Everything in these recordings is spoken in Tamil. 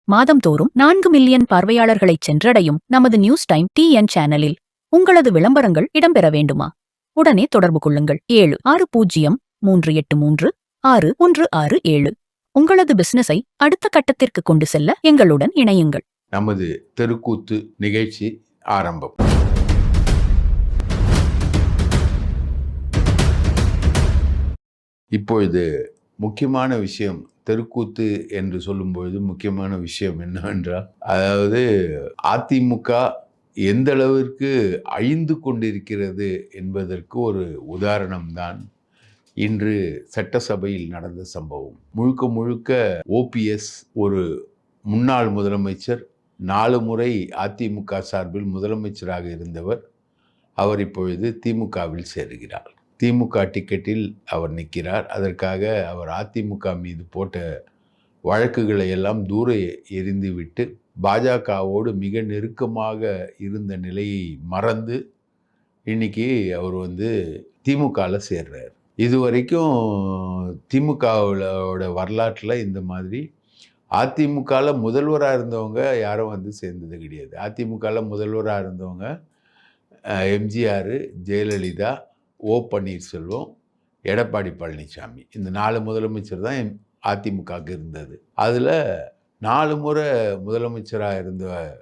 மாதம்தோறும் 4 மில்லியன் பார்வையாளர்களை சென்றடையும் நமது நியூஸ் டைம் டிஎன் சேனலில் உங்களது விளம்பரங்கள் இடம்பெற வேண்டுமா? உடனே தொடர்பு கொள்ளுங்கள். 7603836167. உங்களது பிசினஸை அடுத்த கட்டத்திற்கு கொண்டு செல்ல எங்களுடன் இணையுங்கள். நமது தெருக்கூத்து நிகழ்ச்சி ஆரம்பம். இப்பொழுது முக்கியமான விஷயம், தெருக்கூத்து என்று சொல்லும்பொழுது முக்கியமான விஷயம் என்னவென்றால், அதாவது அதிமுக எந்த அளவிற்கு அழிந்து கொண்டிருக்கிறது என்பதற்கு ஒரு உதாரணம்தான் இன்று சட்டசபையில் நடந்த சம்பவம். முழுக்க முழுக்க ஓபிஎஸ், ஒரு முன்னாள் முதலமைச்சர், 4 முறை அதிமுக சார்பில் முதலமைச்சராக இருந்தவர். அவர் இப்பொழுது திமுகவில் சேருகிறார். திமுக டிக்கெட்டில் அவர் நிற்கிறார். அதற்காக அவர் அதிமுக மீது போட்ட வழக்குகளை எல்லாம் தூர எறிந்துவிட்டு பாஜகவோடு மிக நெருக்கமாக இருந்த நிலையை மறந்து இன்னைக்கு அவர் திமுகவில் சேர்றார். இதுவரைக்கும் திமுகவோட வரலாற்றில் இந்த மாதிரி அதிமுகவில் முதல்வராக இருந்தவங்க யாரும் சேர்ந்தது கிடையாது. அதிமுகவில் முதல்வராக இருந்தவங்க எம்ஜிஆர், ஜெயலலிதா, ஓ பன்னீர்செல்வம், எடப்பாடி பழனிசாமி, இந்த 4 முதலமைச்சர் தான் அதிமுகவுக்கு இருந்தது. அதில் 4 முறை முதலமைச்சராக இருந்தவர்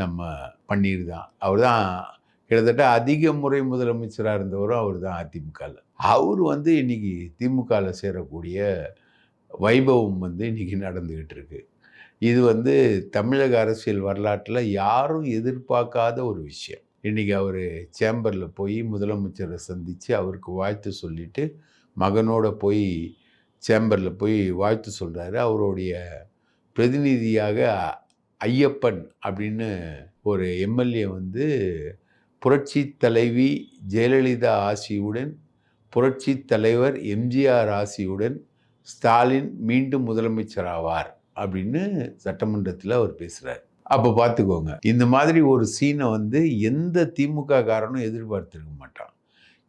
நம்ம பன்னீர் தான். அவர் தான் கிட்டத்தட்ட அதிக முறை முதலமைச்சராக இருந்தவரும் அவர் தான் அதிமுகவில். அவர் இன்னைக்கு திமுகவில் சேரக்கூடிய வைபவம் இன்னைக்கு நடந்துக்கிட்டு இருக்கு. இது தமிழக அரசியல் வரலாற்றில் யாரும் எதிர்பார்க்காத ஒரு விஷயம். இன்றைக்கி அவர் சேம்பரில் போய் முதலமைச்சரை சந்தித்து அவருக்கு வாழ்த்து சொல்லிவிட்டு மகனோட போய் சேம்பரில் போய் வாழ்த்து சொல்கிறாரு. அவருடைய பிரதிநிதியாக ஐயப்பன் அப்படின்னு ஒரு எம்எல்ஏ புரட்சி தலைவி ஜெயலலிதா ஆசியுடன், புரட்சி தலைவர் எம்ஜிஆர் ஆசியுடன் ஸ்டாலின் மீண்டும் முதலமைச்சர் ஆவார் அப்படின்னு சட்டமன்றத்தில் அவர் பேசுகிறார். அப்போ பார்த்துக்கோங்க, இந்த மாதிரி ஒரு சீனை எந்த திமுக காரனும் எதிர்பார்த்துருக்க மாட்டான்,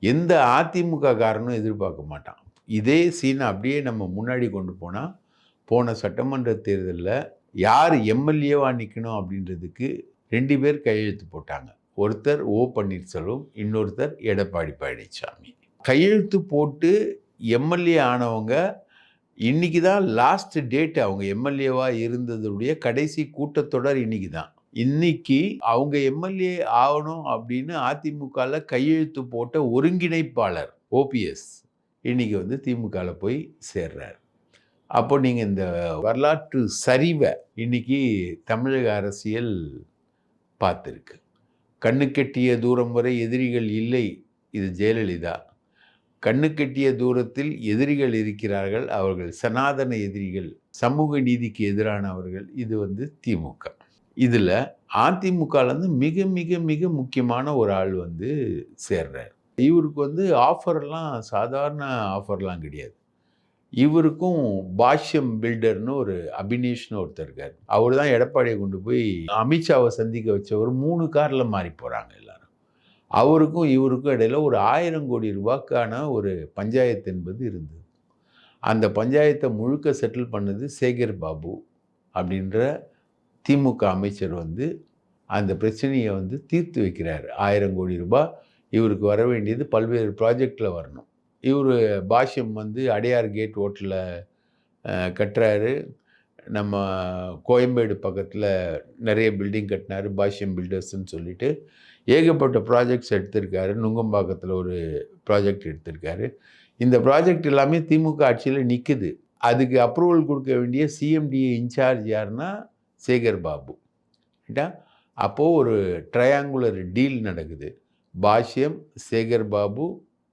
எந்த அதிமுக காரனும் எதிர்பார்க்க மாட்டான். இதே சீனை அப்படியே நம்ம முன்னாடி கொண்டு போனால், போன சட்டமன்ற தேர்தலில் யார் எம்எல்ஏவாக நிற்கணும் அப்படின்றதுக்கு 2 பேர் கையெழுத்து போட்டாங்க. ஒருத்தர் ஓ பன்னீர்செல்வம், இன்னொருத்தர் எடப்பாடி பழனிசாமி. கையெழுத்து போட்டு எம்எல்ஏ ஆனவங்க இன்னைக்கு தான் லாஸ்ட் டேட். அவங்க எம்எல்ஏவாக இருந்ததுடைய கடைசி கூட்டத்தொடர் இன்னைக்கு தான். இன்னைக்கு அவங்க எம்எல்ஏ ஆகணும் அப்படின்னு அதிமுகவில் கையெழுத்து போட்ட ஒருங்கிணைப்பாளர் ஓபிஎஸ் இன்னைக்கு திமுகவில் போய் சேர்றார். அப்போ நீங்கள் இந்த வரலாற்று சரிவை இன்னைக்கு தமிழக அரசியல் பார்த்துருக்கு. கண்ணுக்கெட்டிய தூரம் வரை எதிரிகள் இல்லை, இது ஜெயலலிதா. கண்ணுக்கெட்டிய தூரத்தில் எதிரிகள் இருக்கிறார்கள், அவர்கள் சனாதன எதிரிகள், சமூக நீதிக்கு எதிரானவர்கள். இது திமுக. இதில் அதிமுகலேருந்து மிக மிக மிக முக்கியமான ஒரு ஆள் சேர்றார். இவருக்கு ஆஃபர்லாம் சாதாரண ஆஃபர்லாம் கிடையாது. இவருக்கும் பாஷ்யம் பில்டர்னு ஒரு அபினேஷ்னு ஒருத்தர் இருக்கார். அவர் தான் எடப்பாடியை கொண்டு போய் அமித்ஷாவை சந்திக்க வச்சவர். 3 காரில் மாறி போகிறாங்க எல்லாரும். அவருக்கும் இவருக்கும் இடையில் ஒரு 1000 கோடி ரூபாய்க்கான ஒரு பஞ்சாயத்து என்பது இருந்தது. அந்த பஞ்சாயத்தை முழுக்க செட்டில் பண்ணது சேகர் பாபு அப்படின்ற திமுக அமைச்சர் அந்த பிரச்சனையை தீர்த்து வைக்கிறார். 1000 கோடி ரூபாய் இவருக்கு வர வேண்டியது பல்வேறு ப்ராஜெக்டில் வரணும். இவர் பாஷ்யம் அடையார் கேட் ஹோட்டலில் கட்டுறாரு. நம்ம கோயம்பேடு பக்கத்தில் நிறைய பில்டிங் கட்டினார் பாஷ்யம் பில்டர்ஸ்ன்னு சொல்லிட்டு. ஏகப்பட்ட ப்ராஜெக்ட்ஸ் எடுத்திருக்காரு. நுங்கம்பாக்கத்தில் ஒரு ப்ராஜெக்ட் எடுத்திருக்காரு. இந்த ப்ராஜெக்ட் எல்லாமே திமுக ஆட்சியில் நிற்குது. அதுக்கு அப்ரூவல் கொடுக்க வேண்டிய சிஎம்டிஏ இன்சார்ஜ் யாருன்னா சேகர் பாபு. அப்போது ஒரு ட்ரையாங்குலர் டீல் நடக்குது. பாஷ்யம், சேகர் பாபு,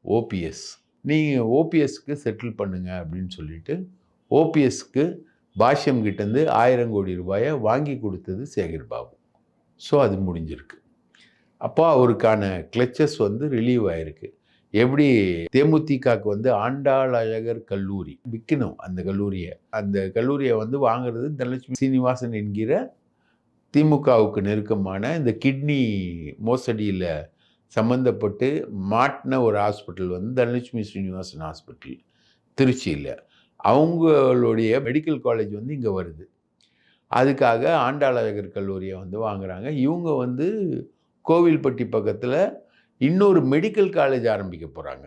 ஓபிஎஸ். நீங்கள் ஓபிஎஸ்க்கு செட்டில் பண்ணுங்க அப்படின்னு சொல்லிட்டு ஓபிஎஸ்க்கு பாஷ்யம் கிட்டேருந்து 1000 கோடி ரூபாயை வாங்கி கொடுத்தது சேகர் பாபு. ஸோ அது முடிஞ்சிருக்கு. அப்போ அவருக்கான கிளச்சஸ் ரிலீவ் ஆகிருக்கு. எப்படி தேமுதிகக்கு ஆண்டாள் அழகர் கல்லூரி விற்கணும், அந்த கல்லூரியை வாங்குறது தனலட்சுமி சீனிவாசன் என்கிற திமுகவுக்கு நெருக்கமான இந்த கிட்னி மோசடியில் சம்மந்தப்பட்டு மாட்டின ஒரு ஹாஸ்பிட்டல் தனலட்சுமி ஸ்ரீனிவாசன் ஹாஸ்பிட்டல் திருச்சியில். அவங்களுடைய மெடிக்கல் காலேஜ் இங்கே வருது. அதுக்காக ஆண்டாளழகர் கல்லூரியை வந்து வாங்குறாங்க. இவங்க வந்து கோவில்பட்டி பக்கத்தில் இன்னொரு மெடிக்கல் காலேஜ் ஆரம்பிக்க போகிறாங்க.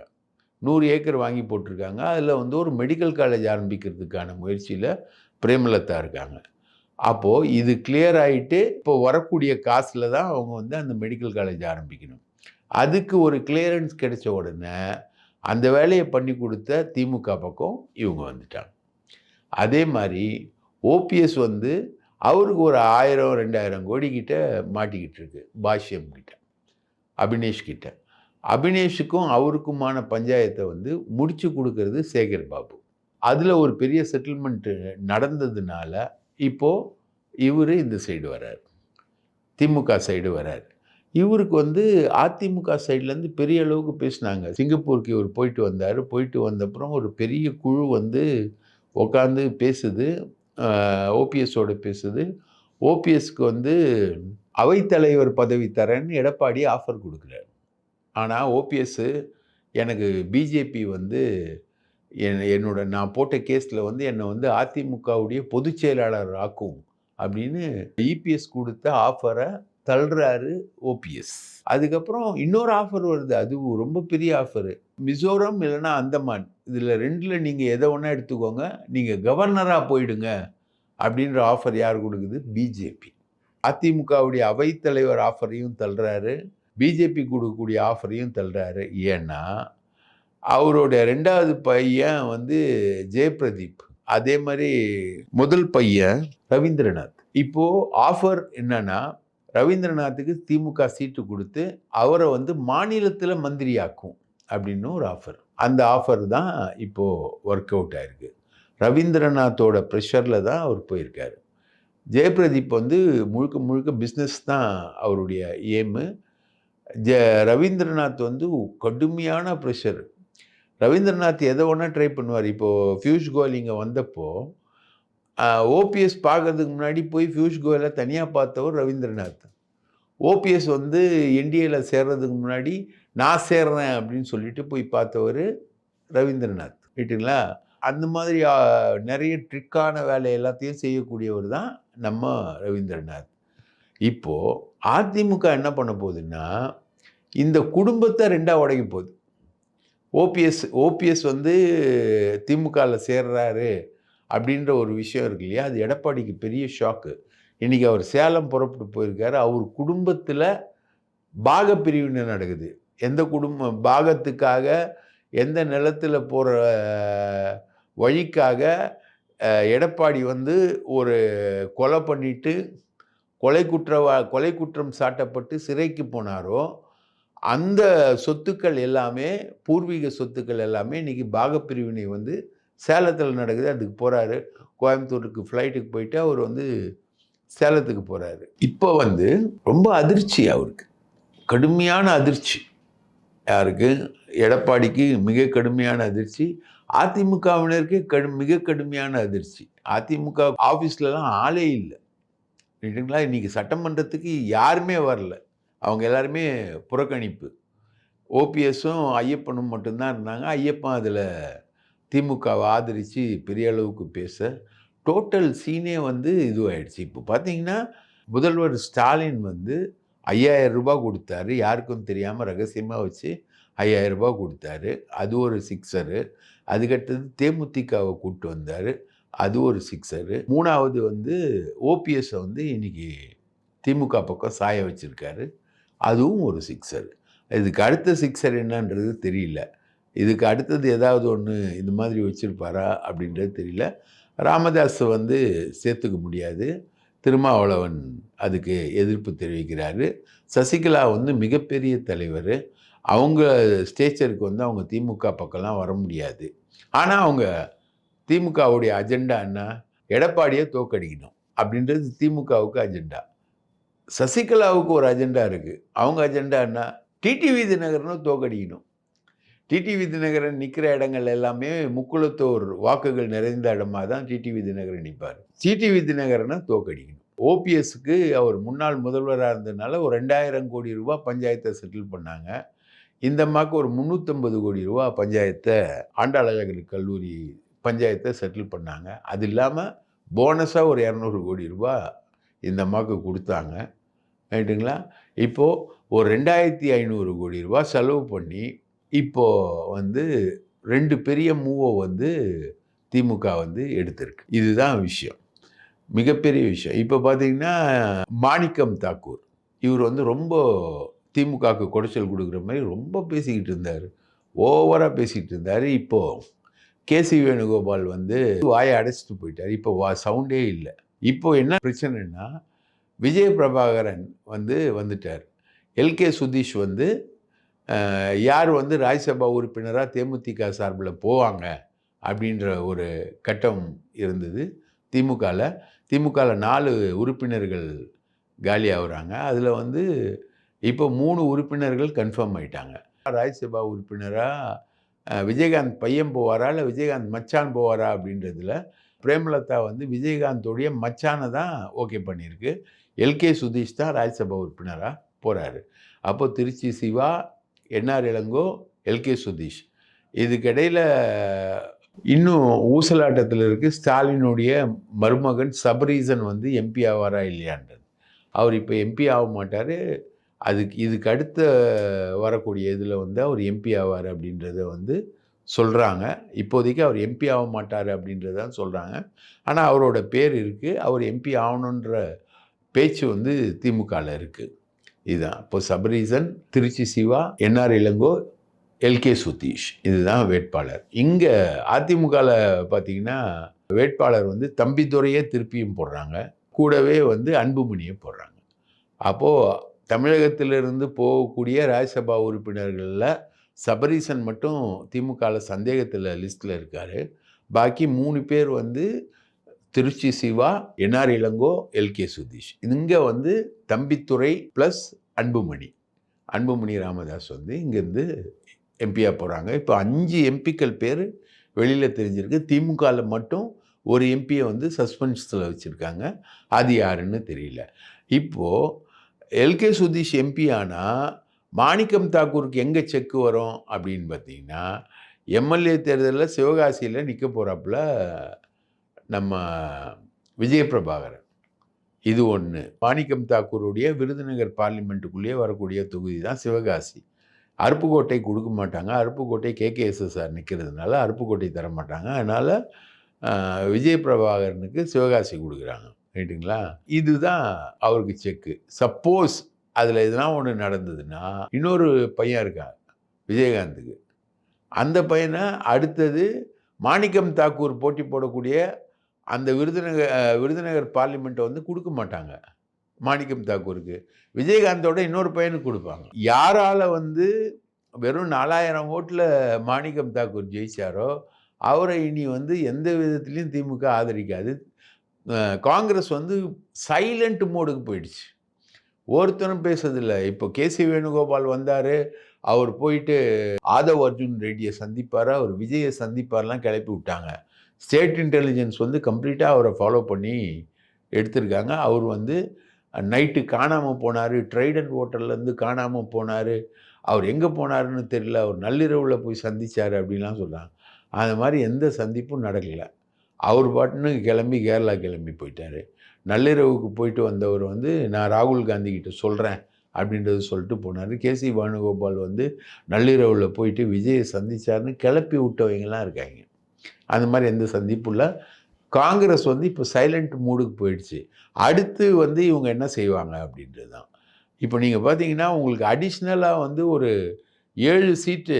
100 ஏக்கர் வாங்கி போட்டிருக்காங்க. அதில் வந்து ஒரு மெடிக்கல் காலேஜ் ஆரம்பிக்கிறதுக்கான முயற்சியில் பிரேமலதா இருக்காங்க. அப்போது இது கிளியர் ஆகிட்டு இப்போ வரக்கூடிய காசில் தான் அவங்க வந்து அந்த மெடிக்கல் காலேஜ் ஆரம்பிக்கணும். அதுக்கு ஒரு கிளியரன்ஸ் கிடைச்ச உடனே அந்த வேலையை பண்ணி கொடுத்த திமுக பக்கம் இவங்க வந்துட்டாங்க. அதே மாதிரி ஓபிஎஸ் வந்து அவருக்கு ஒரு 1000 2000 கோடி கிட்ட மாட்டிக்கிட்டு இருக்கு பாஷ்யம் கிட்ட, அபினேஷ் கிட்ட. அபினேஷுக்கும் அவருக்குமான பஞ்சாயத்தை வந்து முடிச்சு கொடுக்கறது சேகர் பாபு. அதில் ஒரு பெரிய செட்டில்மெண்ட்டு நடந்ததுனால இப்போ இவர் இந்த சைடு வர்றார், திமுக சைடு வர்றார். இவருக்கு வந்து அதிமுக சைட்லேருந்து பெரிய அளவுக்கு பேசினாங்க. சிங்கப்பூருக்கு இவர் போயிட்டு வந்தார். போயிட்டு வந்தப்புறம் ஒரு பெரிய குழு வந்து உட்காந்து பேசுது, ஓபிஎஸோடு பேசுது. ஓபிஎஸ்க்கு வந்து அவைத்தலைவர் பதவி தரேன்னு எடப்பாடி ஆஃபர் கொடுக்குறாரு. ஆனால் ஓபிஎஸ் எனக்கு பிஜேபி வந்து என்னோட நான் போட்ட கேஸில் வந்து என்னை வந்து அதிமுகவுடைய பொதுச் செயலாளர் ஆக்கும் அப்படின்னு இபிஎஸ் கொடுத்த ஆஃபரை தள்ளுறாரு ஓபிஎஸ். அதுக்கப்புறம் இன்னொரு ஆஃபர் வருது, அது ரொம்ப பெரிய ஆஃபரு. மிசோரம் இல்லைன்னா அந்தமான், இதில் 2ல் நீங்கள் எதை ஒன்றா எடுத்துக்கோங்க, நீங்கள் கவர்னராக போயிடுங்க அப்படின்ற ஆஃபர் யார் கொடுக்குது? பிஜேபி. அதிமுகவுடைய அவைத்தலைவர் ஆஃபரையும் தள்ளுறாரு, பிஜேபி கொடுக்கக்கூடிய ஆஃபரையும் தள்ளுறாரு. ஏன்னா அவரோட 2வது பையன் வந்து ஜெயபிரதீப், அதே மாதிரி முதல் பையன் ரவீந்திரநாத். இப்போது ஆஃபர் என்னன்னா ரவீந்திரநாத்துக்கு திமுக சீட்டு கொடுத்து அவரை வந்து மாநிலத்தில் மந்திரியாக்கும் அப்படின்னு ஒரு ஆஃபர். அந்த ஆஃபர் தான் இப்போது ஒர்க் அவுட் ஆயிருக்கு. ரவீந்திரநாத்தோட ப்ரெஷரில் தான் அவர் போயிருக்காரு. ஜெயபிரதீப் வந்து முழுக்க முழுக்க பிஸ்னஸ் தான் அவருடைய ஏமு. ரவீந்திரநாத் வந்து கடுமையான ப்ரெஷர். ரவீந்திரநாத் எதை ஒன்றா ட்ரை பண்ணுவார். இப்போது பியூஷ் கோயல் இங்கே வந்தப்போ ஓபிஎஸ் பார்க்கறதுக்கு முன்னாடி போய் பியூஷ் கோயலை தனியாக பார்த்தவர் ரவீந்திரநாத். ஓபிஎஸ் வந்து என்டிஏல சேர்றதுக்கு முன்னாடி நான் சேர்றேன் அப்படின்னு சொல்லிட்டு போய் பார்த்தவர் ரவீந்திரநாத். ரைட்டுங்களா? அந்த மாதிரி நிறைய ட்ரிக்கான வேலை எல்லாத்தையும் செய்யக்கூடியவர் தான் நம்ம ரவீந்திரநாத். இப்போது அதிமுக என்ன பண்ண போகுதுன்னா இந்த குடும்பத்தை 2ஆக உடைக்க போகுது. ஓபிஎஸ் வந்து திமுகவில் சேர்றாரு அப்படின்ற ஒரு விஷயம் இருக்கு இல்லையா, அது எடப்பாடிக்கு பெரிய ஷாக்கு. இன்றைக்கி அவர் சேலம் புறப்பட்டு போயிருக்காரு. அவர் குடும்பத்தில் பாக பிரிவினை நடக்குது. எந்த குடும்பம் பாகத்துக்காக, எந்த நிலத்தில் போகிற வழிக்காக எடப்பாடி வந்து ஒரு கொலை பண்ணிட்டு கொலை குற்றம் சாட்டப்பட்டு சிறைக்கு போனாரோ அந்த சொத்துக்கள் எல்லாமே, பூர்வீக சொத்துக்கள் எல்லாமே இன்றைக்கி பாகப்பிரிவினை வந்து சேலத்தில் நடக்குது. அதுக்கு போகிறாரு. கோயம்புத்தூருக்கு ஃப்ளைட்டுக்கு போயிட்டு அவர் வந்து சேலத்துக்கு போகிறாரு. இப்போ வந்து ரொம்ப அதிர்ச்சி, அவருக்கு கடுமையான அதிர்ச்சி. யாருக்கு? எடப்பாடிக்கு மிக கடுமையான அதிர்ச்சி. அதிமுகவினருக்கு மிக கடுமையான அதிர்ச்சி. அதிமுக ஆஃபீஸ்லலாம் ஆளே இல்லை. ரைட்டுங்களா? இன்றைக்கி சட்டமன்றத்துக்கு யாருமே வரல. அவங்க எல்லாருமே புறக்கணிப்பு. ஓபிஎஸும் ஐயப்பனும் மட்டும்தான் இருந்தாங்க. ஐயப்பன் அதில் திமுகவை ஆதரித்து பெரிய அளவுக்கு பேச டோட்டல் சீனே வந்து இதுவாகிடுச்சு. இப்போ பார்த்தீங்கன்னா முதல்வர் ஸ்டாலின் வந்து 5000 ரூபாய் கொடுத்தாரு. யாருக்கும் தெரியாமல் ரகசியமாக வச்சு 5000 ரூபாய் கொடுத்தாரு. அது ஒரு சிக்ஸரு. அதுக்கடுத்தது தேமுதிகவை கூப்பிட்டு வந்தார். அது ஒரு சிக்ஸரு. 3வது வந்து ஓபிஎஸ்ஸை வந்து இன்றைக்கி திமுக பக்கம் சாய வச்சுருக்காரு. அதுவும் ஒரு சிக்ஸர். இதுக்கு அடுத்த சிக்ஸர் என்னன்றது தெரியல. இதுக்கு அடுத்தது ஏதாவது ஒன்று இந்த மாதிரி வச்சுருப்பாரா அப்படின்றது தெரியல. ராமதாஸை வந்து சேர்த்துக்க முடியாது. திருமாவளவன் அதுக்கு எதிர்ப்பு தெரிவிக்கிறாரு. சசிகலா வந்து மிகப்பெரிய தலைவர். அவங்க ஸ்டேச்சருக்கு வந்து அவங்க திமுக பக்கம்லாம் வர முடியாது. ஆனால் அவங்க திமுகவுடைய அஜெண்டா என்ன? எடப்பாடியை தோக்கடிக்கணும் அப்படின்றது திமுகவுக்கு அஜெண்டா. சசிகலாவுக்கு ஒரு அஜெண்டா இருக்குது. அவங்க அஜெண்டா என்ன? டிடிவி தினகரனும் தோக்கடிக்கணும். டிடிவி தினகரன் நிற்கிற இடங்கள் எல்லாமே முக்குளத்தோர் வாக்குகள் நிறைந்த இடமா தான் டிடிவி தினகரன் நிற்பார். டிடிவி தினகரனை தோக்கடிக்கணும். ஓபிஎஸ்க்கு அவர் முன்னாள் முதல்வராக இருந்ததுனால ஒரு 2000 கோடி ரூபாய் பஞ்சாயத்தை செட்டில் பண்ணாங்க. இந்த அம்மாவுக்கு ஒரு 350 கோடி ரூபாய் பஞ்சாயத்தை, ஆண்டாளழகர் கல்லூரி பஞ்சாயத்தை செட்டில் பண்ணாங்க. அது இல்லாமல் போனஸாக ஒரு 200 கோடி ரூபாய் இந்த அம்மாவுக்கு கொடுத்தாங்க. ரைட்டுங்களா? இப்போது ஒரு 2500 கோடி ரூபாய் செலவு பண்ணி, இப்போது வந்து 2 பெரிய மூவை வந்து திமுக வந்து எடுத்திருக்கு. இதுதான் விஷயம். மிகப்பெரிய விஷயம். இப்போ பார்த்தீங்கன்னா, மாணிக்கம் தாக்கூர். இவர் வந்து ரொம்ப திமுகவுக்கு குடைச்சல் கொடுக்குற மாதிரி ரொம்ப பேசிக்கிட்டு இருந்தார். ஓவராக பேசிக்கிட்டு இருந்தார். இப்போ கேசி வேணுகோபால் வந்து வாயை அடைச்சிட்டு போயிட்டார். இப்போ சவுண்டே இல்லை. இப்போ என்ன பிரச்சனைன்னா, விஜய பிரபாகரன் வந்து வந்துட்டார். எல்கே சுதீஷ் வந்து யார் வந்து ராஜ்யசபா உறுப்பினராக தேமுதிக சார்பில் போவாங்க அப்படின்ற ஒரு கட்டம் இருந்தது திமுகவில். திமுகவில் 4 உறுப்பினர்கள் காலி ஆகுறாங்க. அதில் வந்து இப்போ 3 உறுப்பினர்கள் கன்ஃபார்ம் ஆயிட்டாங்க. ராஜ்யசபா உறுப்பினராக விஜயகாந்த் பையன் போவாரா இல்லை விஜயகாந்த் மச்சான் போவாரா அப்படின்றதுல பிரேமலதா வந்து விஜயகாந்தோடைய மச்சானை தான் ஓகே பண்ணியிருக்கு. எல்கே சுதீஷ் தான் ராஜ்யசபா உறுப்பினராக போகிறாரு. அப்போ திருச்சி சிவா, என்ஆர் இளங்கோ, எல்கே சுதீஷ். இதுக்கிடையில் இன்னும் ஊசலாட்டத்தில் இருக்குது ஸ்டாலினுடைய மருமகன் சபரீசன் வந்து எம்பி ஆவாரா இல்லையான்றது. அவர் இப்போ எம்பி ஆக மாட்டார். இதுக்கு அடுத்த வரக்கூடிய இதில் வந்து அவர் எம்பி ஆவார் அப்படின்றத வந்து சொல்கிறாங்க. இப்போதைக்கு அவர் எம்பி ஆக மாட்டார் அப்படின்றதான் சொல்கிறாங்க. ஆனால் அவரோட பேர் இருக்குது. அவர் எம்பி ஆகணுன்ற பேச்சு வந்து திமுகவில் இருக்குது. இதுதான் இப்போ சபரீசன், திருச்சி சிவா, என்ஆர் இளங்கோ, எல்கே சுதீஷ் இதுதான் வேட்பாளர். இங்கே அதிமுகவில் பார்த்தீங்கன்னா வேட்பாளர் வந்து தம்பிதுரையே திருப்பியும் போடுறாங்க. கூடவே வந்து அன்புமணியை போடுறாங்க. அப்போது தமிழகத்திலிருந்து போகக்கூடிய ராஜ்யசபா உறுப்பினர்களில் சபரீசன் மட்டும் திமுகவில் சந்தேகத்தில் லிஸ்ட்டில் இருக்கார். பாக்கி 3 பேர் வந்து திருச்சி சிவா, என்ஆர் இளங்கோ, எல்கே சுதீஷ். இங்கே வந்து தம்பித்துரை ப்ளஸ் அன்புமணி ராமதாஸ் வந்து இங்கேருந்து எம்பியாக போகிறாங்க. இப்போ 5 எம்பிக்கள் பேர் வெளியில் தெரிஞ்சிருக்கு. திமுகவில் மட்டும் ஒரு எம்பியை வந்து சஸ்பென்ஸில் வச்சுருக்காங்க. அது யாருன்னு தெரியல. இப்போது எல்கே சுதீஷ் எம்பி ஆனால் மாணிக்கம் தாக்கூருக்கு எங்கே செக்கு வரும் அப்படின்னு பார்த்தீங்கன்னா, எம்எல்ஏ தேர்தலில் சிவகாசியில் நிற்க போகிறாப்புல நம்ம விஜய பிரபாகரன். இது ஒன்று. மாணிக்கம் தாக்கூருடைய விருதுநகர் பார்லிமெண்ட்டுக்குள்ளேயே வரக்கூடிய தொகுதி தான் சிவகாசி. அருப்புக்கோட்டை கொடுக்க மாட்டாங்க. அருப்புக்கோட்டை கேகேஎஸ்எஸ்ஆர் நிற்கிறதுனால அருப்புக்கோட்டை தர மாட்டாங்க. அதனால் விஜய பிரபாகரனுக்கு சிவகாசி கொடுக்குறாங்க. ரைட்டுங்களா? இதுதான் அவருக்கு செக்கு. சப்போஸ் அதில் எதுனா ஒன்று நடந்ததுன்னா இன்னொரு பையன் இருக்கான் விஜயகாந்துக்கு. அந்த பையனை அடுத்தது மாணிக்கம் தாக்கூர் போட்டி போடக்கூடிய அந்த விருதுநகர் பார்லிமெண்ட்டை வந்து கொடுக்க மாட்டாங்க மாணிக்கம் தாக்கூருக்கு. விஜயகாந்தோட இன்னொரு பையனுக்கு கொடுப்பாங்க. யாரால் வந்து வெறும் 4000 ஓட்டில் மாணிக்கம் தாக்கூர் ஜெயிச்சாரோ அவரை இனி வந்து எந்த விதத்துலையும் திமுக ஆதரிக்காது. காங்கிரஸ் வந்து சைலண்ட் மோடுக்கு போயிடுச்சு. ஒருத்தரும் பேசுறதில்லை. இப்போ கேசி வேணுகோபால் வந்தார். அவர் போயிட்டு ஆதவ் அர்ஜுன் ரெட்டியை சந்திப்பார், அவர் விஜயை சந்திப்பார்லாம் கிளப்பி விட்டாங்க. ஸ்டேட் இன்டெலிஜென்ஸ் வந்து கம்ப்ளீட்டாக அவரை ஃபாலோ பண்ணி எடுத்திருக்காங்க. அவர் வந்து நைட்டு காணாமல் போனார். ட்ரைடன்ட் ஹோட்டல்லேருந்து காணாமல் போனார். அவர் எங்கே போனாருன்னு தெரியல. அவர் நள்ளிரவில் போய் சந்தித்தார் அப்படின்லாம் சொல்கிறாங்க. அந்த மாதிரி எந்த சந்திப்பும் நடக்கலை. அவர் பாட்டுன்னு கிளம்பி கேரளா கிளம்பி போயிட்டார். நள்ளிரவுக்கு போயிட்டு வந்தவர் வந்து நான் ராகுல் காந்தி கிட்ட சொல்கிறேன் அப்படின்றது சொல்லிட்டு போனார். கேசி வேணுகோபால் வந்து நள்ளிரவில் போயிட்டு விஜயை சந்தித்தார்னு கிளப்பி விட்டவங்கலாம் இருக்காங்க. அந்த மாதிரி எந்த சந்திப்பும் இல்லை. காங்கிரஸ் வந்து இப்போ சைலண்ட் மூடுக்கு போயிடுச்சு. அடுத்து வந்து இவங்க என்ன செய்வாங்க அப்படின்றது தான். இப்போ நீங்கள் பார்த்தீங்கன்னா உங்களுக்கு அடிஷ்னலாக வந்து ஒரு 7 சீட்டு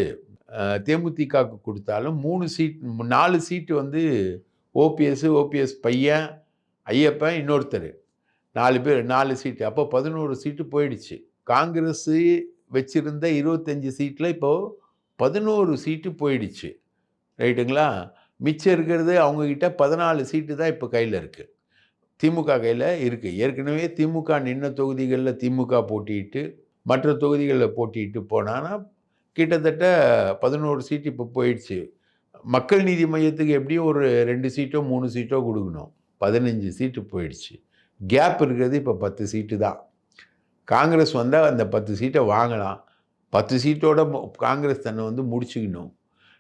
தேமுதிகவுக்கு கொடுத்தாலும் 4 சீட்டு வந்து ஓபிஎஸ் பையன், ஐயப்பன், இன்னொருத்தர் 4 பேர் 4 சீட்டு. அப்போ 11 சீட்டு போயிடுச்சு. காங்கிரஸ் வச்சிருந்த 25 சீட்டில் இப்போது 11 சீட்டு போயிடுச்சு. ரைட்டுங்களா? மிச்சம் இருக்கிறது அவங்கக்கிட்ட 14 சீட்டு தான் இப்போ கையில் இருக்குது. திமுக கையில் இருக்குது. ஏற்கனவே திமுக நின்ன தொகுதிகளில் திமுக போட்டியிட்டு மற்ற தொகுதிகளில் போட்டியிட்டு போனான்னா கிட்டத்தட்ட 11 சீட்டு இப்போ போயிடுச்சு. மக்கள் நீதி மையத்துக்கு எப்படியும் ஒரு 2 சீட்டோ 3 சீட்டோ கொடுக்கணும். 15 சீட்டு போயிடுச்சு. கேப் இருக்கிறது இப்போ 10 சீட்டு தான். காங்கிரஸ் வந்தால் அந்த 10 சீட்டை வாங்கலாம். 10 சீட்டோட காங்கிரஸ் தன்னை வந்து முடிச்சுக்கணும்.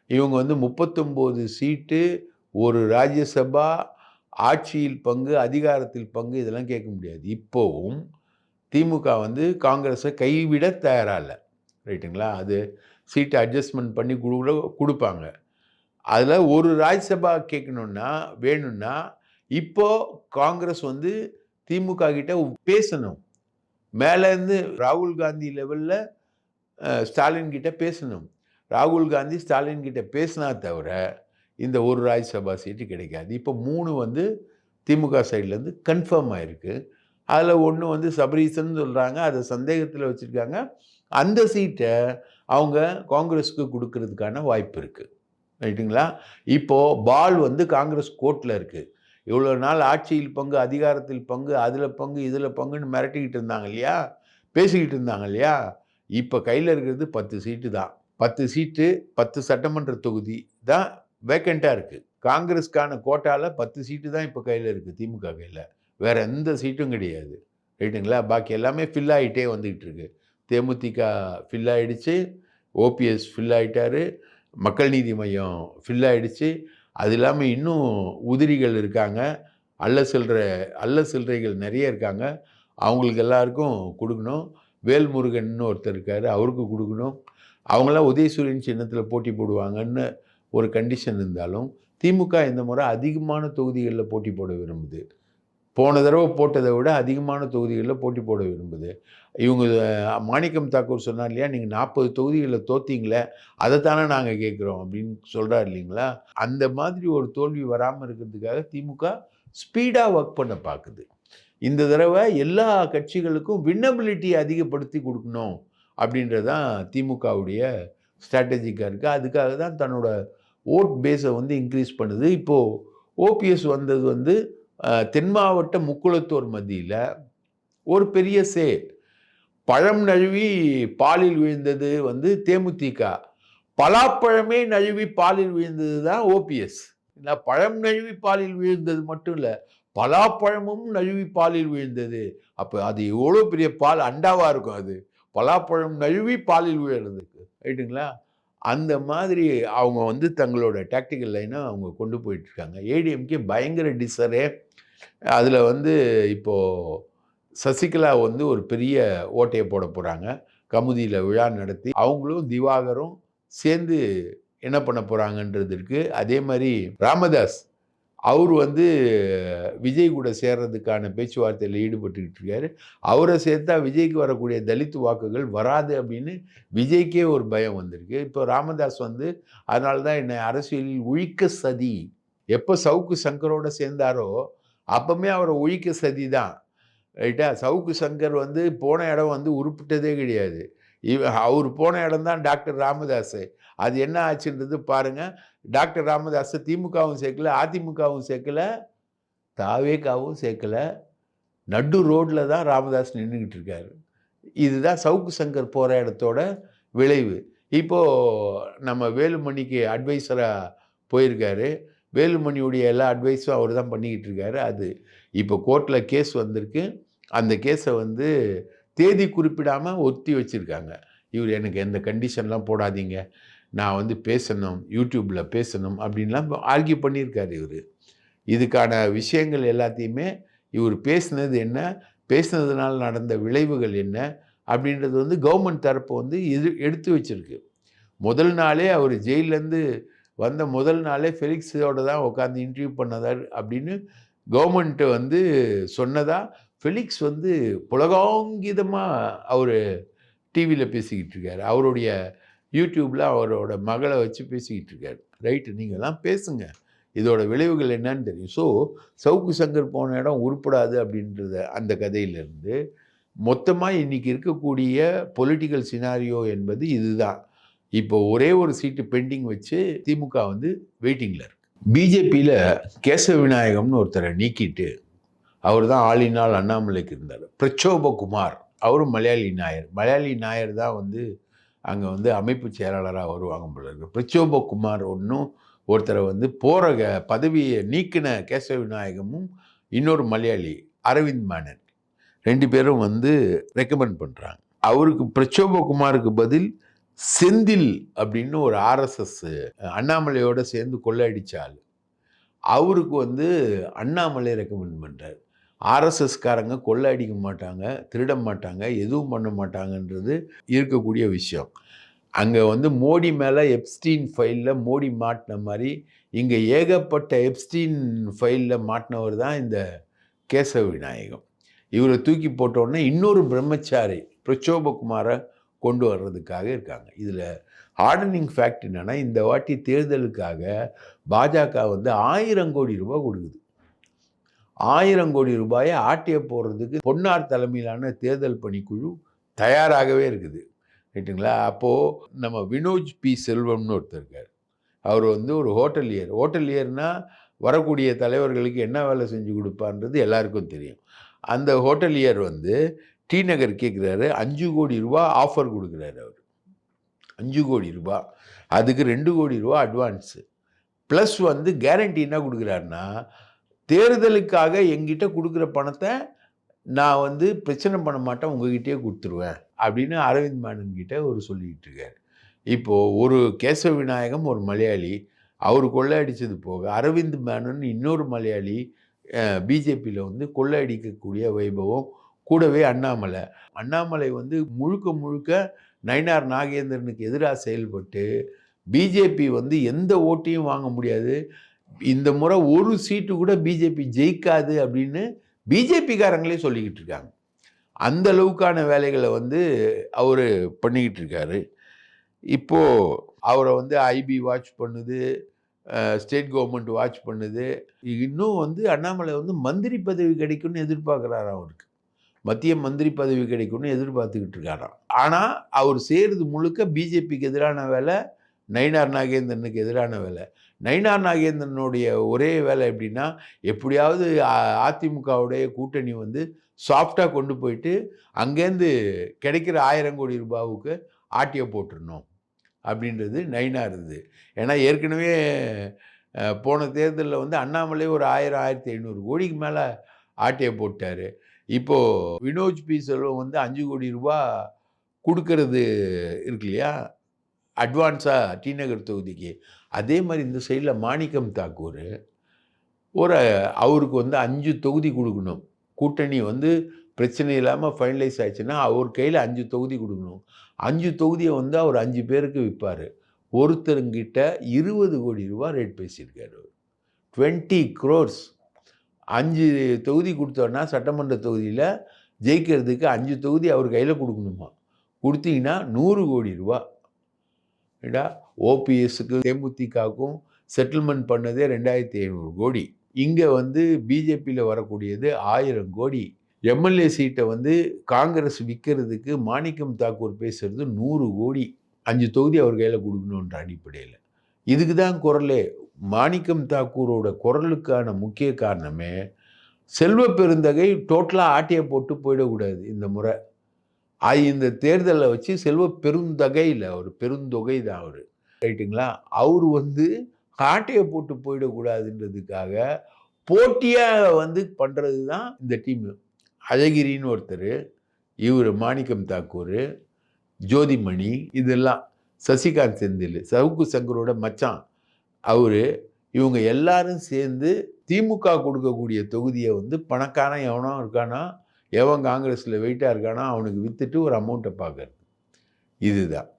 இவங்க வந்து 39 சீட்டு, ஒரு ராஜ்யசபா, ஆட்சியில் பங்கு, அதிகாரத்தில் பங்கு இதெல்லாம் கேட்க முடியாது. இப்போவும் திமுக வந்து காங்கிரஸை கைவிட தயாரா இல்ல. ரைட்டுங்களா? அது சீட்டை அட்ஜஸ்ட்மெண்ட் பண்ணி குடுப்பாங்க. அதில் ஒரு ராஜ்யசபா கேட்கணும்னா வேணும்னா இப்போ காங்கிரஸ் வந்து திமுக கிட்ட பேசணும். மேலேருந்து ராகுல் காந்தி லெவலில் ஸ்டாலின் கிட்ட பேசணும். ராகுல் காந்தி ஸ்டாலின் கிட்ட பேசினா தவிர இந்த ஒரு ராஜ்யசபா சீட்டு கிடைக்காது. இப்போ 3 வந்து திமுக சைட்லேருந்து கன்ஃபார்ம் ஆயிருக்கு. அதில் ஒன்று வந்து சபரீசன் சொல்கிறாங்க, அதை சந்தேகத்தில் வச்சுருக்காங்க. அந்த சீட்டை அவங்க காங்கிரஸுக்கு கொடுக்கறதுக்கான வாய்ப்பு இருக்குது. ரைட்டுங்களா? இப்போது பால் வந்து காங்கிரஸ் கோர்ட்டில் இருக்குது. இவ்வளோ நாள் ஆட்சியில் பங்கு, அதிகாரத்தில் பங்கு, அதில் பங்கு, இதில் பங்குன்னு மிரட்டிக்கிட்டு இருந்தாங்க இல்லையா? பேசிக்கிட்டு இருந்தாங்க இல்லையா? இப்போ கையில் இருக்கிறது 10 சீட்டு தான். 10 சீட்டு, 10 சட்டமன்ற தொகுதி தான் வேக்கண்ட்டாக இருக்குது. காங்கிரஸ்க்கான கோட்டாவில் 10 சீட்டு தான் இப்போ கையில் இருக்குது திமுக கையில். வேறு எந்த சீட்டும் கிடையாது. ரைட்டுங்களா? பாக்கி எல்லாமே ஃபில் ஆகிட்டே வந்துக்கிட்டு இருக்கு. தேமுதிக ஃபில் ஆகிடுச்சு, ஓபிஎஸ் ஃபில் ஆகிட்டாரு, மக்கள் நீதி மையம் ஃபில் ஆகிடுச்சு. அது இல்லாமல் இன்னும் உதிரிகள் இருக்காங்க, அல்ல சில்லறைகள் நிறைய இருக்காங்க. அவங்களுக்கு எல்லாருக்கும் கொடுக்கணும். வேல்முருகன் ஒருத்தர் இருக்கார், அவருக்கு கொடுக்கணும். அவங்களாம் உதயசூரியன் சின்னத்தில் போட்டி போடுவாங்கன்னு ஒரு கண்டிஷன் இருந்தாலும் திமுக இந்த முறை அதிகமான தொகுதிகளில் போட்டி போட விரும்புது. போன தடவை போட்டதை விட அதிகமான தொகுதிகளில் போட்டி போட விரும்புது. இவங்க மாணிக்கம் தாக்கூர் சொன்னார் இல்லையா, நீங்கள் 40 தொகுதிகளில் தோத்தீங்களே, அதை தானே நாங்கள் கேட்குறோம் அப்படின்னு சொல்கிறார் இல்லைங்களா? அந்த மாதிரி ஒரு தோல்வி வராமல் இருக்கிறதுக்காக திமுக ஸ்பீடாக ஒர்க் பண்ண பார்க்குது. இந்த தடவை எல்லா கட்சிகளுக்கும் வின்னபிலிட்டி அதிகப்படுத்தி கொடுக்கணும் அப்படின்றதான் திமுகவுடைய ஸ்ட்ராட்டஜிக்காக இருக்குது. அதுக்காக தான் தன்னோட ஓட் பேஸை வந்து இன்க்ரீஸ் பண்ணுது. இப்போது ஓபிஎஸ் வந்தது வந்து தென் மாவட்ட முக்குளத்தோர் மத்தியில் ஒரு பெரிய பழம் நழுவி பாலில் விழுந்தது வந்து தேமுதிக, பலாப்பழமே நழுவி பாலில் விழுந்தது தான் ஓபிஎஸ். இல்லை, பழம் நழுவி பாலில் விழுந்தது மட்டும் இல்லை, பலாப்பழமும் நழுவி பாலில் விழுந்தது. அப்போ அது எவ்வளோ பெரிய பால் அண்டாவாக இருக்கும். அது பலாப்பழம் நழுவி பாலில் விழுறதுக்கு. ரைட்டுங்களா? அந்த மாதிரி அவங்க வந்து தங்களோட டாக்டிக்கல் லைனை அவங்க கொண்டு போயிட்டுருக்காங்க. ஏடிஎம்கே பயங்கர டிசரே. அதில் வந்து இப்போது சசிகலா வந்து ஒரு பெரிய ஓட்டையை போட போகிறாங்க. கமுதியில் விழா நடத்தி அவங்களும் திவாகரும் சேர்ந்து என்ன பண்ண போகிறாங்கன்றது இருக்குது. அதே மாதிரி ராமதாஸ் அவர் வந்து விஜய் கூட சேர்றதுக்கான பேச்சுவார்த்தையில் ஈடுபட்டுக்கிட்டு இருக்காரு. அவரை சேர்த்தா விஜய்க்கு வரக்கூடிய தலித் வாக்குகள் வராது அப்படின்னு விஜய்க்கே ஒரு பயம் வந்திருக்கு. இப்போ ராமதாஸ் வந்து அதனால தான் என்னை அரசியலில் ஒழிக்க சதி, எப்போ சவுக்கு சங்கரோட சேர்ந்தாரோ அப்பவுமே அவரை ஒழிக்க சதி தான். ரைட்டா? சவுக்கு சங்கர் வந்து போன இடம் வந்து உருப்பிட்டதே கிடையாது. அவர் போன இடம் தான் டாக்டர் ராமதாஸ். அது என்ன ஆச்சுன்றது பாருங்கள். டாக்டர் ராமதாஸ் திமுகவும் சேர்க்கல, அதிமுகவும் சேர்க்கல, தாவேகாவும் சேர்க்கல. நடு ரோட்டில் தான் ராமதாஸ் நின்றுக்கிட்டு இருக்காரு. இதுதான் சவுக்கு சங்கர் போகிற இடத்தோட விளைவு. இப்போது நம்ம வேலுமணிக்கு அட்வைஸராக போயிருக்காரு. வேலுமணியுடைய எல்லா அட்வைஸும் அவர் தான் பண்ணிக்கிட்டு இருக்காரு. அது இப்போ கோர்ட்டில் கேஸ் வந்திருக்கு. அந்த கேஸை வந்து தேதி குறிப்பிடாமல் ஒத்தி வச்சுருக்காங்க. இவர் எனக்கு எந்த கண்டிஷன்லாம் போடாதீங்க, நான் வந்து பேசணும், யூடியூப்பில் பேசணும் அப்படின்லாம் ஆர்கியூ பண்ணியிருக்காரு இவர். இதுக்கான விஷயங்கள் எல்லாத்தையுமே இவர் பேசினது என்ன, பேசினதுனால நடந்த விளைவுகள் என்ன அப்படின்றது வந்து கவர்மெண்ட் தரப்பு வந்து எடுத்து வச்சுருக்கு. முதல் நாளே அவர் ஜெயிலேருந்து வந்த முதல் நாளே ஃபெலிக்ஸோடு தான் உட்காந்து இன்டர்வியூ பண்ணதார் அப்படின்னு கவர்மெண்ட்டு வந்து சொன்னதா ஃபெலிக்ஸ் வந்து புலகாங்கிதமாக அவர் டிவியில் பேசிக்கிட்டு இருக்கார். அவருடைய யூடியூப்பில் அவரோட மகளை வச்சு பேசிக்கிட்டு இருக்கார். ரைட்டு, நீங்கள்லாம் பேசுங்க, இதோட விளைவுகள் என்னன்னு தெரியும். ஸோ சவுக்கு சங்கர் போன இடம் உருப்படாது அப்படின்றத அந்த கதையிலேருந்து மொத்தமாக இன்றைக்கி இருக்கக்கூடிய பொலிட்டிக்கல் சினாரியோ என்பது இதுதான். இப்போ ஒரே ஒரு சீட்டு பெண்டிங் வச்சு திமுக வந்து வெயிட்டிங்கில் இருக்கு. பிஜேபியில் கேசவ விநாயகம்னு ஒருத்தரை நீக்கிட்டு அவர் தான் ஆளினால் அண்ணாமலைக்கு இருந்தார். பிரச்சோபகுமார், அவரும் மலையாளி நாயர் தான் வந்து அங்கே வந்து அமைப்பு செயலாளராக வருவாங்க போல இருக்கு. பிரச்சோபகுமார் ஒருத்தரை வந்து போகிற பதவியை நீக்கின கேசவ விநாயகமும் இன்னொரு மலையாளி அரவிந்த் மேனன் 2 பேரும் வந்து ரெக்கமெண்ட் பண்ணுறாங்க. அவருக்கு பிரச்சோபகுமாருக்கு பதில் செந்தில் அப்படின்னு ஒரு ஆர்எஸ்எஸ் அண்ணாமலையோடு சேர்ந்து கொள்ளையடிச்சாள். அவருக்கு வந்து அண்ணாமலை ரெக்கமெண்ட் பண்ணுறாரு. ஆர்எஸ்எஸ்காரங்க கொள்ளை அடிக்க மாட்டாங்க, திருட மாட்டாங்க, எதுவும் பண்ண மாட்டாங்கன்றது இருக்கக்கூடிய விஷயம். அங்கே வந்து மோடி மேலே எப்ஸ்டீன் ஃபைலில் மோடி மாட்டின மாதிரி இங்கே ஏகப்பட்ட எப்ஸ்டீன் ஃபைலில் மாட்டினவர் தான் இந்த கேசவ விநாயகம். இவரை தூக்கி போட்டோடனே இன்னொரு பிரம்மச்சாரி பிரச்சோபகுமாரை கொண்டு வர்றதுக்காக இருக்காங்க. இதில் ஹார்டனிங் ஃபேக்ட் என்னென்னா, இந்த வாட்டி தேர்தலுக்காக பாஜக வந்து 1000 கோடி ரூபாய் கொடுக்குது. 1000 கோடி ரூபாயை ஆட்டைய போடுறதுக்கு பொன்னார் தலைமையிலான தேர்தல் பணிக்குழு தயாராகவே இருக்குது. ரைட்டுங்களா? அப்போது நம்ம வினோஜ் பி செல்வம்னு ஒருத்தர் இருக்கார். அவர் வந்து ஒரு ஹோட்டலியர். ஹோட்டலியர்னா வரக்கூடிய தலைவர்களுக்கு என்ன வேலை செஞ்சு கொடுப்பான்றது எல்லாருக்கும் தெரியும். அந்த ஹோட்டலியர் வந்து டி நகர் கேட்குறாரு, 5 கோடி ரூபா ஆஃபர் கொடுக்குறாரு அவர். 5 கோடி ரூபா, அதுக்கு 2 கோடி ரூபா அட்வான்ஸு, ப்ளஸ் வந்து கேரண்டி என்ன கொடுக்குறாருன்னா, தேர்தலுக்காக எங்கிட்ட கொடுக்குற பணத்தை நான் வந்து பிரச்சனை பண்ண மாட்டேன், உங்ககிட்டயே கொடுத்துருவேன் அப்படின்னு அரவிந்த் மேனன் கிட்ட ஒரு சொல்லிக்கிட்டு இருக்காரு. இப்போது ஒரு கேசவ விநாயகம் ஒரு மலையாளி, அவர் கொள்ளையடித்தது போக அரவிந்த் மேனன் இன்னொரு மலையாளி பிஜேபியில் வந்து கொள்ளையடிக்கக்கூடிய வைபவம், கூடவே அண்ணாமலை. அண்ணாமலை வந்து முழுக்க முழுக்க நயினார் நாகேந்திரனுக்கு எதிராக செயல்பட்டு பிஜேபி வந்து எந்த ஓட்டையும் வாங்க முடியாது, இந்த முறை ஒரு சீட்டு கூட பிஜேபி ஜெயிக்காது அப்படின்னு பிஜேபிக்காரங்களே சொல்லிக்கிட்டு இருக்காங்க. அந்த அளவுக்கான வேலைகளை வந்து அவர் பண்ணிக்கிட்டு இருக்காரு. இப்போது அவரை வந்து ஐபி வாட்ச் பண்ணுது, ஸ்டேட் கவர்மெண்ட் வாட்ச் பண்ணுது. இன்னும் வந்து அண்ணாமலை வந்து மந்திரி பதவி கிடைக்கும்னு எதிர்பார்க்குறாராம். அவருக்கு மத்திய மந்திரி பதவி கிடைக்கும்னு எதிர்பார்த்துக்கிட்டு இருக்காராம். ஆனால் அவர் செய்கிறது முழுக்க பிஜேபிக்கு எதிரான வேலை, நயினார் நாகேந்திரனுக்கு எதிரான வேலை. நயினார் நாகேந்திரனுடைய ஒரே வேலை எப்படின்னா, எப்படியாவது அதிமுகவுடைய கூட்டணி வந்து சாஃப்டாக கொண்டு போயிட்டு அங்கேருந்து கிடைக்கிற 1000 கோடி ரூபாவுக்கு ஆட்டிய போட்டுடணும் அப்படின்றது நயினார் இது. ஏன்னா ஏற்கனவே போன தேர்தலில் வந்து அண்ணாமலை ஒரு 1000-1500 கோடிக்கு மேலே ஆட்டிய போட்டார். இப்போது வினோஜ் பி செல்வம் வந்து 5 கோடி ரூபா கொடுக்கறது இருக்கு இல்லையா, அட்வான்ஸாக டி நகர் தொகுதிக்கு. அதே மாதிரி இந்த சைடில் மாணிக்கம் தாக்கூர் அவருக்கு வந்து 5 தொகுதி கொடுக்கணும். கூட்டணி வந்து பிரச்சனை இல்லாமல் ஃபைனலைஸ் ஆயிடுச்சுன்னா அவர் கையில் 5 தொகுதி கொடுக்கணும். 5 தொகுதியை வந்து அவர் 5 பேருக்கு விற்பார். ஒருத்தருங்கிட்ட 20 கோடி ரூபா ரேட் பேசியிருக்காரு. 20 crores. 5 தொகுதி கொடுத்தோன்னா சட்டமன்ற தொகுதியில் ஜெயிக்கிறதுக்கு 5 தொகுதி அவர் கையில் கொடுக்கணுமா. கொடுத்தீங்கன்னா 100 கோடி ரூபா. ஏடா ஓபிஎஸ்க்கு தேமுதிகவுக்கும் செட்டில்மெண்ட் பண்ணதே 2500 கோடி. இங்கே வந்து பிஜேபியில் வரக்கூடியது 1000 கோடி. எம்எல்ஏ சீட்டை வந்து காங்கிரஸ் விற்கிறதுக்கு மாணிக்கம் தாக்கூர் பேசுறது 100 கோடி. 5 தொகுதி அவர் கையில் கொடுக்கணுன்ற அடிப்படையில். இதுக்கு தான் குரலே. மாணிக்கம் தாக்கூரோட குரலுக்கான முக்கிய காரணமே செல்வ பெருந்தகை டோட்டலாக ஆட்டியை போட்டு போயிடக்கூடாது இந்த முறை. இந்த தேர்தலை வச்சு செல்வ பெருந்தகை இல்லை, அவர் பெருந்தொகை தான் அவர். ரைட்டுங்களா? அவர் வந்து ஆட்டையை போட்டு போயிடக்கூடாதுன்றதுக்காக போட்டியாக வந்து பண்ணுறது தான் இந்த டீமு. அழகிரின்னு ஒருத்தர், இவர் மாணிக்கம் தாக்கூர், ஜோதிமணி, இதெல்லாம் சசிகாந்த் செந்தில், சவுக்கு சங்கரோட மச்சான் அவர், இவங்க எல்லாரும் சேர்ந்து திமுக கொடுக்கக்கூடிய தொகுதியை வந்து பணக்காரன் எவனோ இருக்கானா, எவன் காங்கிரஸில் வெயிட்டாக இருக்கானா அவனுக்கு விற்றுட்டு ஒரு அமௌண்ட்டை பார்க்கறது. இதுதான்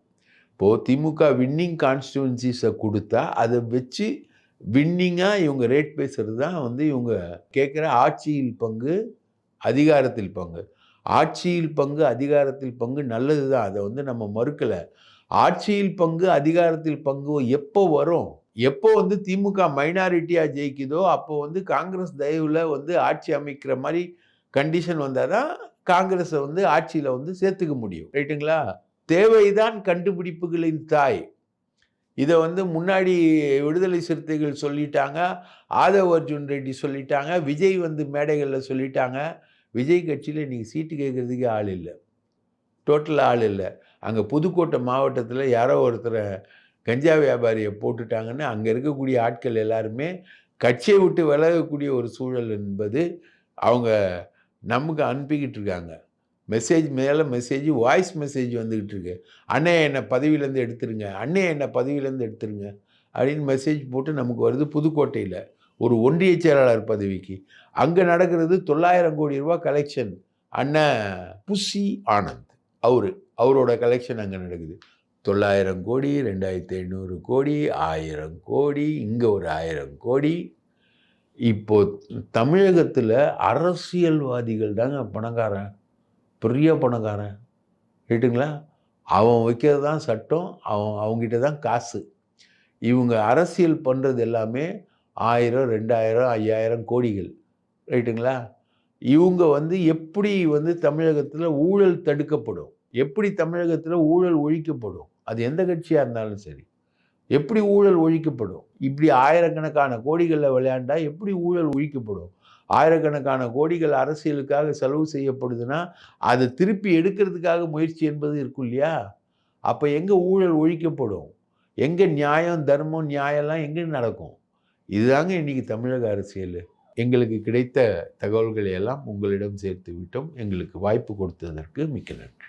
இப்போது திமுக வின்னிங் கான்ஸ்டிடுவன்சிஸை கொடுத்தா அதை வச்சு வின்னிங்காக இவங்க ரேட் பேசுகிறது தான் வந்து இவங்க கேட்குற ஆட்சியில் பங்கு, அதிகாரத்தில் பங்கு. ஆட்சியில் பங்கு, அதிகாரத்தில் பங்கு நல்லது தான், அதை வந்து நம்ம மறுக்கலை. ஆட்சியில் பங்கு, அதிகாரத்தில் பங்கு எப்போ வரும், எப்போ வந்து திமுக மைனாரிட்டியாக ஜெயிக்குதோ அப்போ வந்து காங்கிரஸ் தயவில் வந்து ஆட்சி அமைக்கிற மாதிரி கண்டிஷன் வந்தால் தான் காங்கிரஸை வந்து ஆட்சியில் வந்து சேர்த்துக்க முடியும். ரைட்டுங்களா? தேவைதான் கண்டுபிடிப்புகளின் தாய். இதை வந்து முன்னாடி விடுதலை சிறுத்தைகள் சொல்லிட்டாங்க, ஆதவ் அர்ஜுன் ரெட்டி சொல்லிட்டாங்க, விஜய் வந்து மேடைகளில் சொல்லிட்டாங்க. விஜய் கட்சியில் இன்றைக்கி சீட்டு கேட்குறதுக்கே ஆள் இல்லை, டோட்டலாக ஆள் இல்லை. அங்கே புதுக்கோட்டை மாவட்டத்தில் யாரோ ஒருத்தரை கஞ்சா வியாபாரியை போட்டுட்டாங்கன்னு அங்கே இருக்கக்கூடிய ஆட்கள் எல்லாருமே கட்சியை விட்டு விலகக்கூடிய ஒரு சூழல் என்பது அவங்க நமக்கு அனுப்பிக்கிட்டு இருக்காங்க. மெசேஜ் மேலே மெசேஜ், வாய்ஸ் மெசேஜ் வந்துக்கிட்டு இருக்கு. அண்ணே என்னை பதவியிலேருந்து எடுத்துருங்க, அண்ணே என்னை பதவியிலேருந்து எடுத்துருங்க அப்படின்னு மெசேஜ் போட்டு நமக்கு வருது புதுக்கோட்டையில். ஒரு ஒன்றிய செயலாளர் பதவிக்கு. அங்கே நடக்கிறது 900 கோடி ரூபாய் கலெக்ஷன். அண்ணன் புஷி ஆனந்த் அவரோட கலெக்ஷன் அங்கே நடக்குது. 900 கோடி, 2500 கோடி, 1000 கோடி, இங்கே ஒரு 1000 கோடி. இப்போ தமிழகத்தில் அரசியல்வாதிகள் தாங்க பணக்காரன், பெரிய பணக்காரன், ரைட்டுங்களா? அவன் வைக்கிறது தான் சட்டம், அவங்ககிட்ட தான் காசு. இவங்க அரசியல் பண்ணுறது எல்லாமே 1000, 2000, 5000 கோடிகள், ரைட்டுங்களா? இவங்க எப்படி தமிழகத்தில் ஊழல் தடுக்கப்படும், எப்படி தமிழகத்தில் ஊழல் ஒழிக்கப்படும், அது எந்த கட்சியாக இருந்தாலும் சரி, எப்படி ஊழல் ஒழிக்கப்படும்? இப்படி ஆயிரக்கணக்கான கோடிகளில் விளையாண்டா எப்படி ஊழல் ஒழிக்கப்படும்? ஆயிரக்கணக்கான கோடிகள் அரசியலுக்காக செலவு செய்யப்படுதுன்னா அதை திருப்பி எடுக்கிறதுக்காக முயற்சி என்பது இருக்கும் இல்லையா? அப்போ எங்கே ஊழல் ஒழிக்கப்படும்? எங்கே நியாயம், தர்மம், நியாயம்லாம் எங்கே நடக்கும்? இதுதாங்க இன்னைக்கு தமிழக அரசியல். எங்களுக்கு கிடைத்த தகவல்களை எல்லாம் உங்களிடம் சேர்த்து விட்டோம். எங்களுக்கு வாய்ப்பு கொடுத்ததற்கு மிக்க நன்றி.